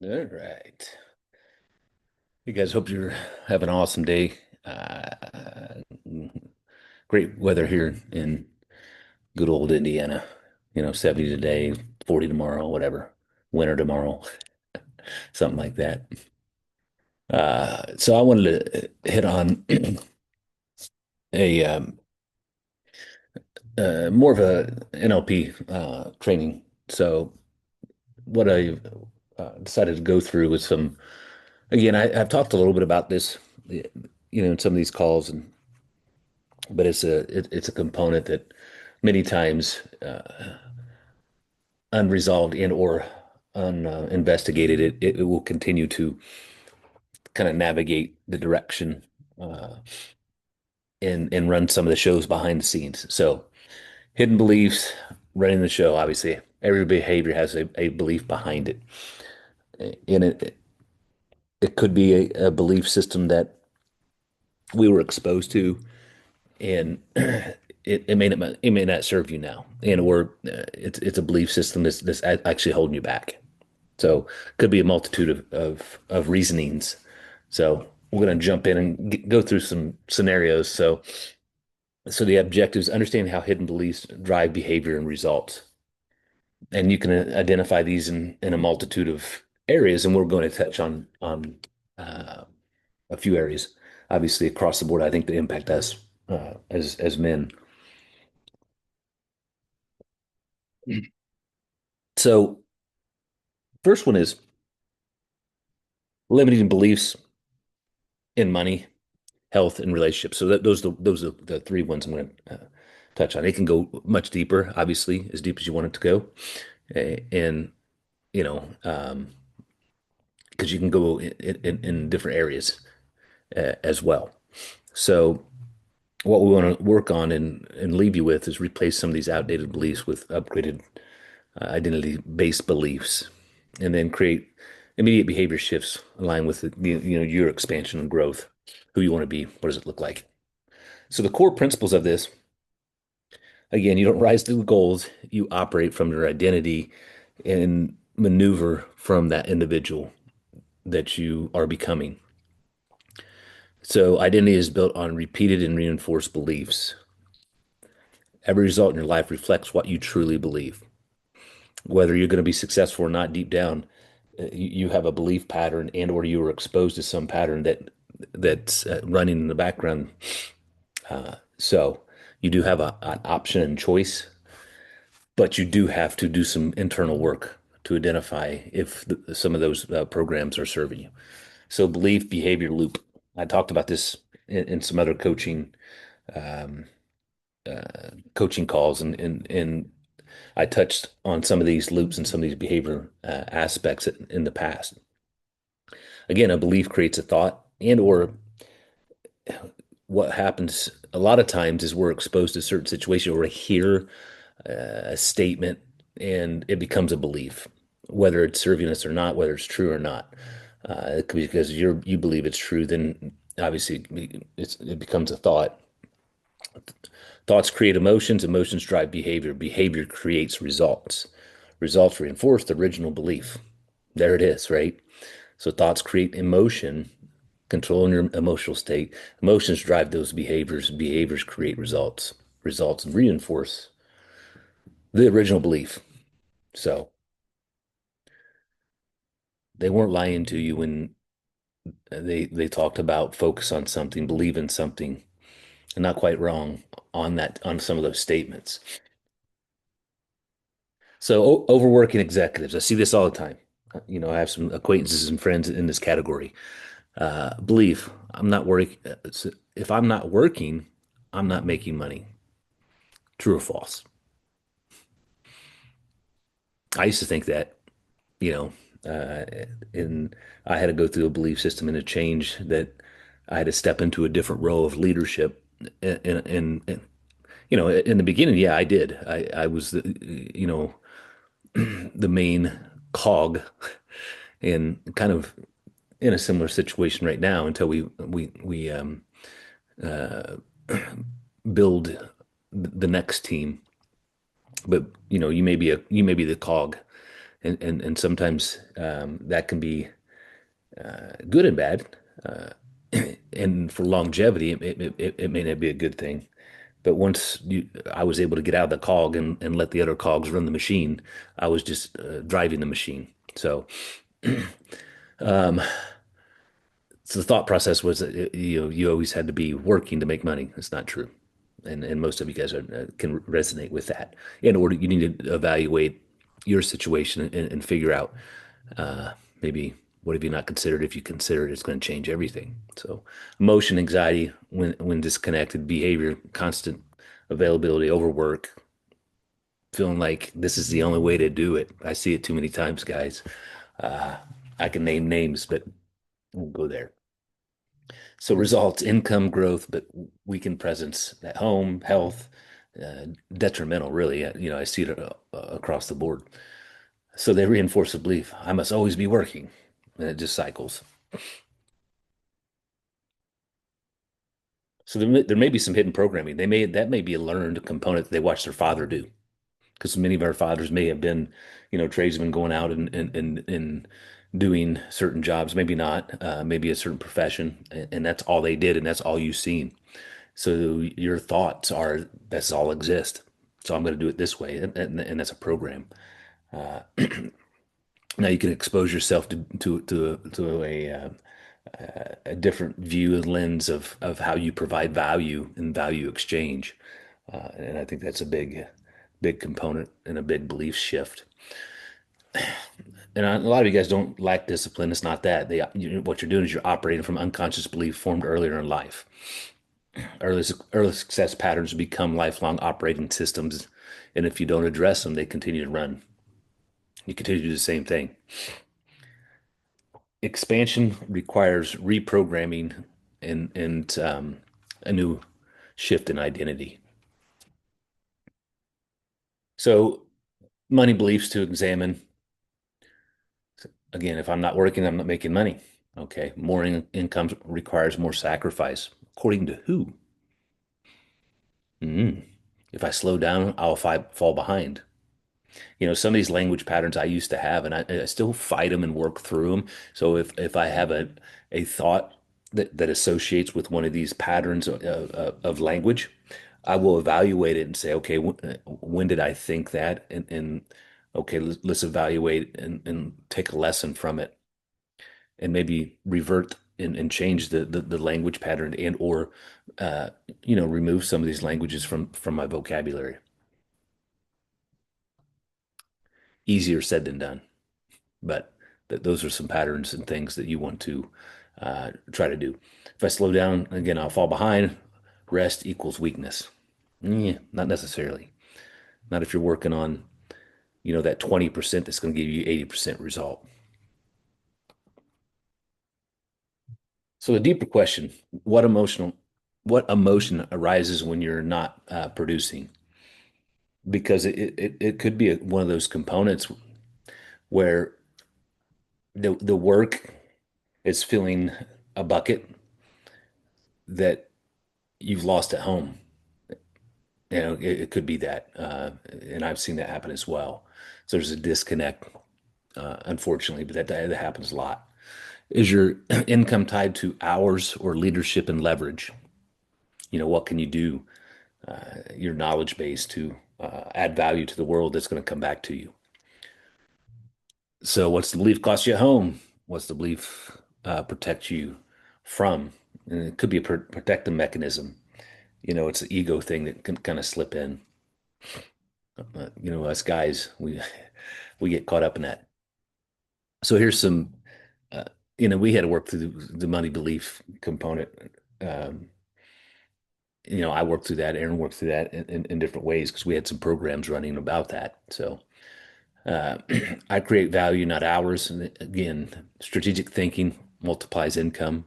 All right. Hey guys, hope you're having an awesome day. Great weather here in good old Indiana. 70 today, 40 tomorrow, whatever. Winter tomorrow, something like that. So I wanted to hit on a more of a NLP training. So what I decided to go through was again, I've talked a little bit about this, in some of these calls, but it's a component that many times unresolved and or uninvestigated, it will continue to kind of navigate the direction uh, and run some of the shows behind the scenes. So hidden beliefs, running the show, obviously every behavior has a belief behind it. And it could be a belief system that we were exposed to, and it may not serve you now, and or it's a belief system that's actually holding you back. So could be a multitude of reasonings. So we're going to jump in and go through some scenarios. So the objective is understanding how hidden beliefs drive behavior and results. And you can identify these in a multitude of areas, and we're going to touch on uh, a few areas. Obviously, across the board, I think they impact us as men. So first one is limiting beliefs in money, health, and relationships. So those are the three ones I'm going to touch on. It can go much deeper, obviously, as deep as you want it to go, and you know, because you can go in different areas as well. So what we want to work on and leave you with is replace some of these outdated beliefs with upgraded identity-based beliefs, and then create immediate behavior shifts aligned with your expansion and growth, who you want to be, what does it look like. So the core principles of this, again, you don't rise to the goals, you operate from your identity and maneuver from that individual that you are becoming. So identity is built on repeated and reinforced beliefs. Every result in your life reflects what you truly believe. Whether you're going to be successful or not, deep down, you have a belief pattern, and or you were exposed to some pattern that's running in the background. So you do have an option and choice, but you do have to do some internal work to identify if some of those programs are serving you. So belief behavior loop. I talked about this in some other um, coaching calls, and I touched on some of these loops and some of these behavior aspects in the past. Again, a belief creates a thought, and or what happens a lot of times is we're exposed to a certain situation or we hear a statement and it becomes a belief, whether it's serving us or not, whether it's true or not. It could be because you believe it's true, then obviously it becomes a thought. Thoughts create emotions, emotions drive behavior, behavior creates results. Results reinforce the original belief. There it is, right? So thoughts create emotion, controlling your emotional state. Emotions drive those behaviors. Behaviors create results. Results reinforce the original belief. So they weren't lying to you when they talked about focus on something, believe in something, and not quite wrong on some of those statements. So overworking executives, I see this all the time. I have some acquaintances and friends in this category. Belief, I'm not working. If I'm not working, I'm not making money. True or false? I used to think that, you know, uh, and I had to go through a belief system and a change that I had to step into a different role of leadership. In the beginning, yeah, I did. I was the main cog, and kind of in a similar situation right now until we uh, build the next team. But you may be the cog and sometimes that can be good and bad. Uh, and for longevity, it may not be a good thing. But I was able to get out of the cog and let the other cogs run the machine. I was just driving the machine. Um, so the thought process was that you always had to be working to make money. It's not true, and most of you guys can resonate with that. In order, you need to evaluate your situation and figure out uh, maybe what have you not considered. If you consider it, it's going to change everything. So, emotion, anxiety, when disconnected, behavior, constant availability, overwork, feeling like this is the only way to do it. I see it too many times, guys. Uh, I can name names, but we'll go there. So results, income growth, but weakened presence at home, health, detrimental, really. I see it across the board. So they reinforce the belief, I must always be working. And it just cycles. So there may be some hidden programming. That may be a learned component that they watch their father do. Because many of our fathers may have been, tradesmen going out and doing certain jobs, maybe not, maybe a certain profession, and that's all they did, and that's all you've seen. So your thoughts are that's all exist. So I'm going to do it this way, and that's a program. Uh, Now you can expose yourself to a different view and lens of how you provide value and value exchange, and I think that's a big component and a big belief shift. And a lot of you guys don't lack discipline. It's not that what you're doing is you're operating from unconscious belief formed earlier in life. Early success patterns become lifelong operating systems, and if you don't address them, they continue to run. You continue to do the same thing. Expansion requires reprogramming and a new shift in identity. So, money beliefs to examine. Again, if I'm not working, I'm not making money. Okay, more income requires more sacrifice. According to who? Mm. If I slow down, I'll fall behind. Some of these language patterns I used to have, and I still fight them and work through them. So if I have a thought that associates with one of these patterns of language, I will evaluate it and say, okay, when did I think that? And okay, let's evaluate and take a lesson from it, and maybe revert and change the language pattern and or uh, remove some of these languages from my vocabulary. Easier said than done. But those are some patterns and things that you want to try to do. If I slow down, again, I'll fall behind. Rest equals weakness. Yeah, not necessarily. Not if you're working on, that 20% that's going to give you 80% result. So the deeper question, what emotion arises when you're not producing? Because it could be one of those components where the work is filling a bucket that you've lost at home. It could be that, and I've seen that happen as well. So there's a disconnect, unfortunately, but that happens a lot. Is your income tied to hours or leadership and leverage? What can you do, your knowledge base to add value to the world that's going to come back to you? So what's the belief cost you at home? What's the belief protect you from? And it could be a protective mechanism. It's an ego thing that can kind of slip in. Us guys, we get caught up in that. So here's some, uh, we had to work through the money belief component. Um, I worked through that. Aaron worked through that in different ways because we had some programs running about that. So uh, I create value, not hours. And again, strategic thinking multiplies income.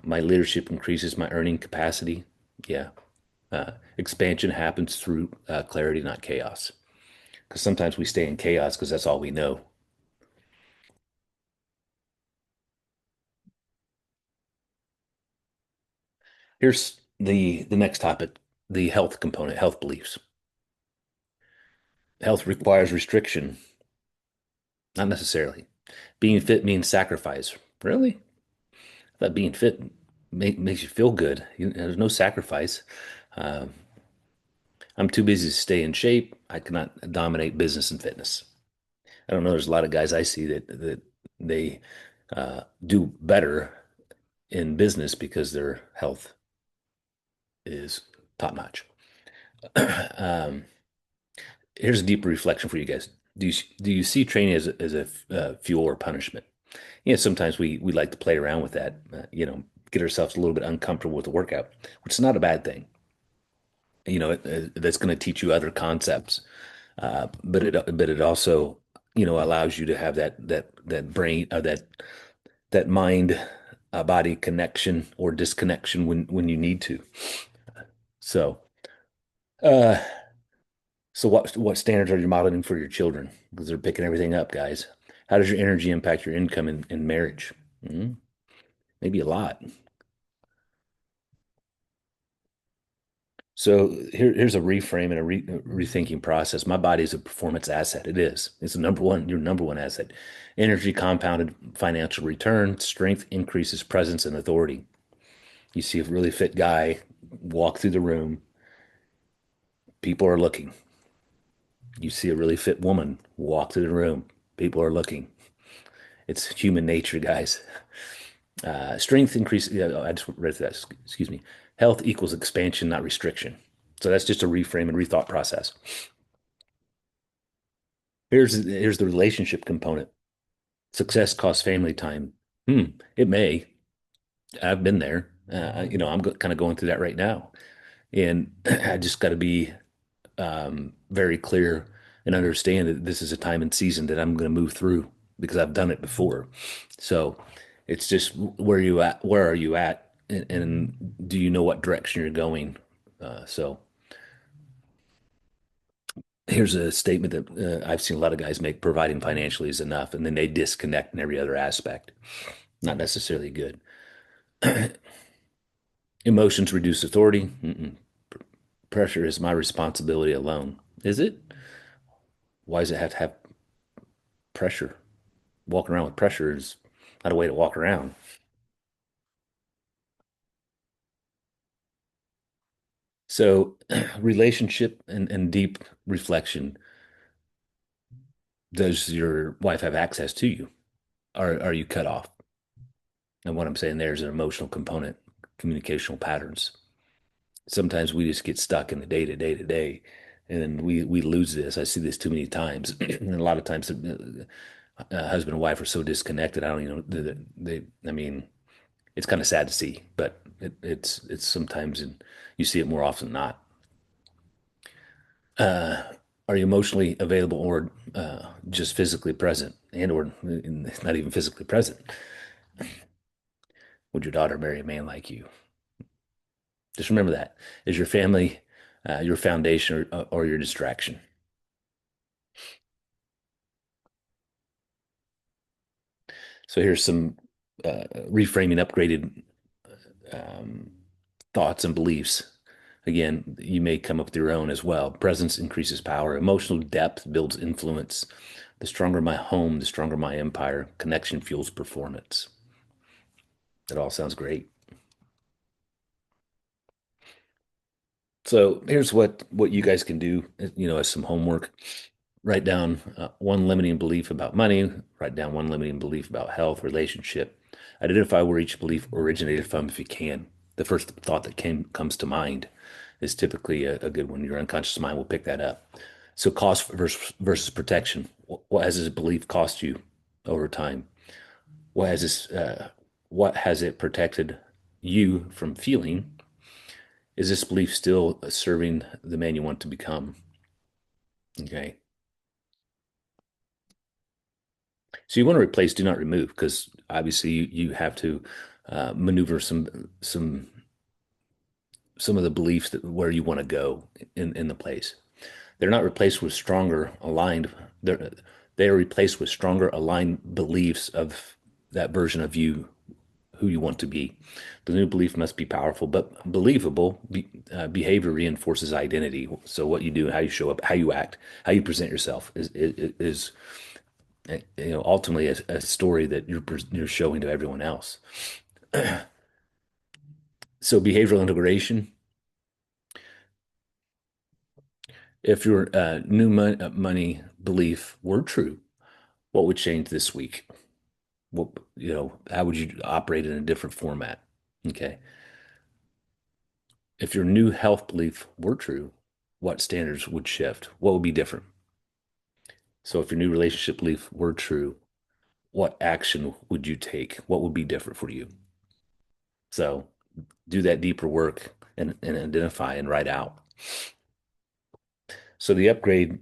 My leadership increases my earning capacity. Yeah. Expansion happens through clarity, not chaos. Because sometimes we stay in chaos because that's all we know. Here's the next topic, the health component, health beliefs. Health requires restriction. Not necessarily. Being fit means sacrifice. Really? I thought being fit makes you feel good. There's no sacrifice. Uh, I'm too busy to stay in shape. I cannot dominate business and fitness. I don't know. There's a lot of guys I see that they do better in business because their health is top notch. um, Here's a deeper reflection for you guys. Do you see training as a fuel or punishment? Sometimes we like to play around with that, get ourselves a little bit uncomfortable with the workout, which is not a bad thing. That's going to teach you other concepts, but it also, allows you to have that brain that mind body connection or disconnection when you need to. So, uh, so what standards are you modeling for your children? Because they're picking everything up, guys. How does your energy impact your income in marriage? Hmm. Maybe a lot. So here's a reframe and rethinking process. My body is a performance asset. It is. It's the number one, your number one asset. Energy compounded financial return. Strength increases presence and authority. You see a really fit guy walk through the room, people are looking. You see a really fit woman walk through the room, people are looking. It's human nature, guys. Strength increase. Yeah, I just read that. Excuse me. Health equals expansion, not restriction. So that's just a reframe and rethought process. Here's the relationship component. Success costs family time. It may. I've been there. I'm kind of going through that right now, and I just got to be very clear and understand that this is a time and season that I'm going to move through because I've done it before. So it's just where you at? Where are you at? And do you know what direction you're going? So here's a statement that I've seen a lot of guys make: providing financially is enough, and then they disconnect in every other aspect. Not necessarily good. Emotions reduce authority. Mm-mm. Pressure is my responsibility alone. Is it? Why does it have to have pressure? Walking around with pressure is not a way to walk around. So, relationship and deep reflection. Does your wife have access to you? Are you cut off? And what I'm saying there is an emotional component, communicational patterns. Sometimes we just get stuck in the day to day to day, and then we lose this. I see this too many times, and a lot of times, husband and wife are so disconnected. I don't, I mean, it's kind of sad to see, but it's sometimes, and you see it more often than not. Uh, are you emotionally available or just physically present, and or not even physically present? Would your daughter marry a man like you? Just remember that. Is your family your foundation or your distraction? So here's some reframing upgraded um, thoughts and beliefs. Again, you may come up with your own as well. Presence increases power. Emotional depth builds influence. The stronger my home, the stronger my empire. Connection fuels performance. That all sounds great. So here's what you guys can do, as some homework. Write down one limiting belief about money. Write down one limiting belief about health, relationship. Identify where each belief originated from if you can. The first thought that comes to mind is typically a good one. Your unconscious mind will pick that up. So cost versus protection. What has this belief cost you over time? What has this what has it protected you from feeling? Is this belief still serving the man you want to become? Okay. So you want to replace, do not remove, because obviously you have to maneuver some of the beliefs that where you want to go in the place. They're not replaced with stronger aligned. They are replaced with stronger aligned beliefs of that version of you who you want to be. The new belief must be powerful but believable. Behavior reinforces identity. So what you do, how you show up, how you act, how you present yourself is ultimately a story that you're showing to everyone else. So behavioral integration, if your money belief were true, what would change this week? What, how would you operate in a different format? Okay. If your new health belief were true, what standards would shift? What would be different? So if your new relationship belief were true, what action would you take? What would be different for you? So do that deeper work and identify and write out. So the upgrade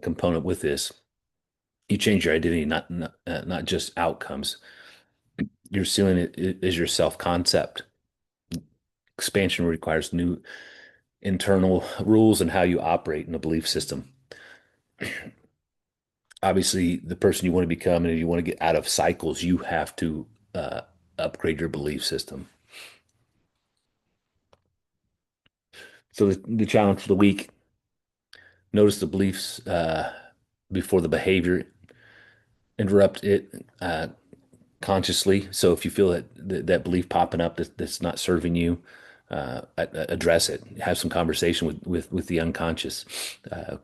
component with this, you change your identity, not just outcomes. Your ceiling is your self concept. Expansion requires new internal rules and how you operate in a belief system. Obviously, the person you want to become, and if you want to get out of cycles, you have to uh, upgrade your belief system. So the challenge for the week: notice the beliefs before the behavior, interrupt it consciously. So if you feel that belief popping up that's not serving you, address it. Have some conversation with the unconscious.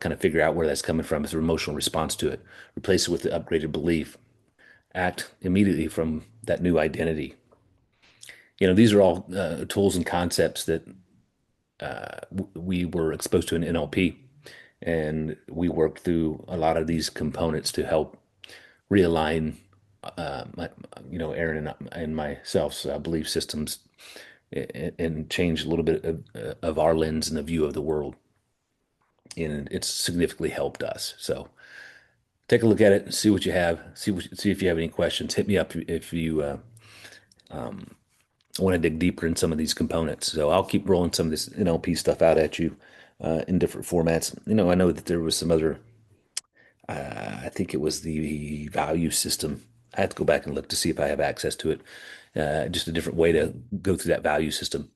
Kind of figure out where that's coming from. It's an emotional response to it. Replace it with the upgraded belief. Act immediately from that new identity. These are all tools and concepts that we were exposed to in NLP, and we worked through a lot of these components to help realign, Aaron and myself's belief systems and change a little bit of our lens and the view of the world. And it's significantly helped us. So take a look at it, see what you have, see if you have any questions. Hit me up if you want to dig deeper in some of these components. So I'll keep rolling some of this NLP stuff out at you in different formats. I know that there was some other, I think it was the value system. I have to go back and look to see if I have access to it. Just a different way to go through that value system.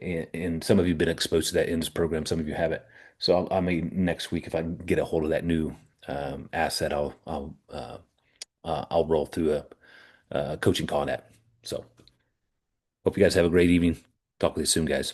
And some of you have been exposed to that in this program, some of you haven't. So I may next week, if I can get a hold of that new asset, I'll roll through a coaching call on that. So hope you guys have a great evening. Talk with you soon, guys.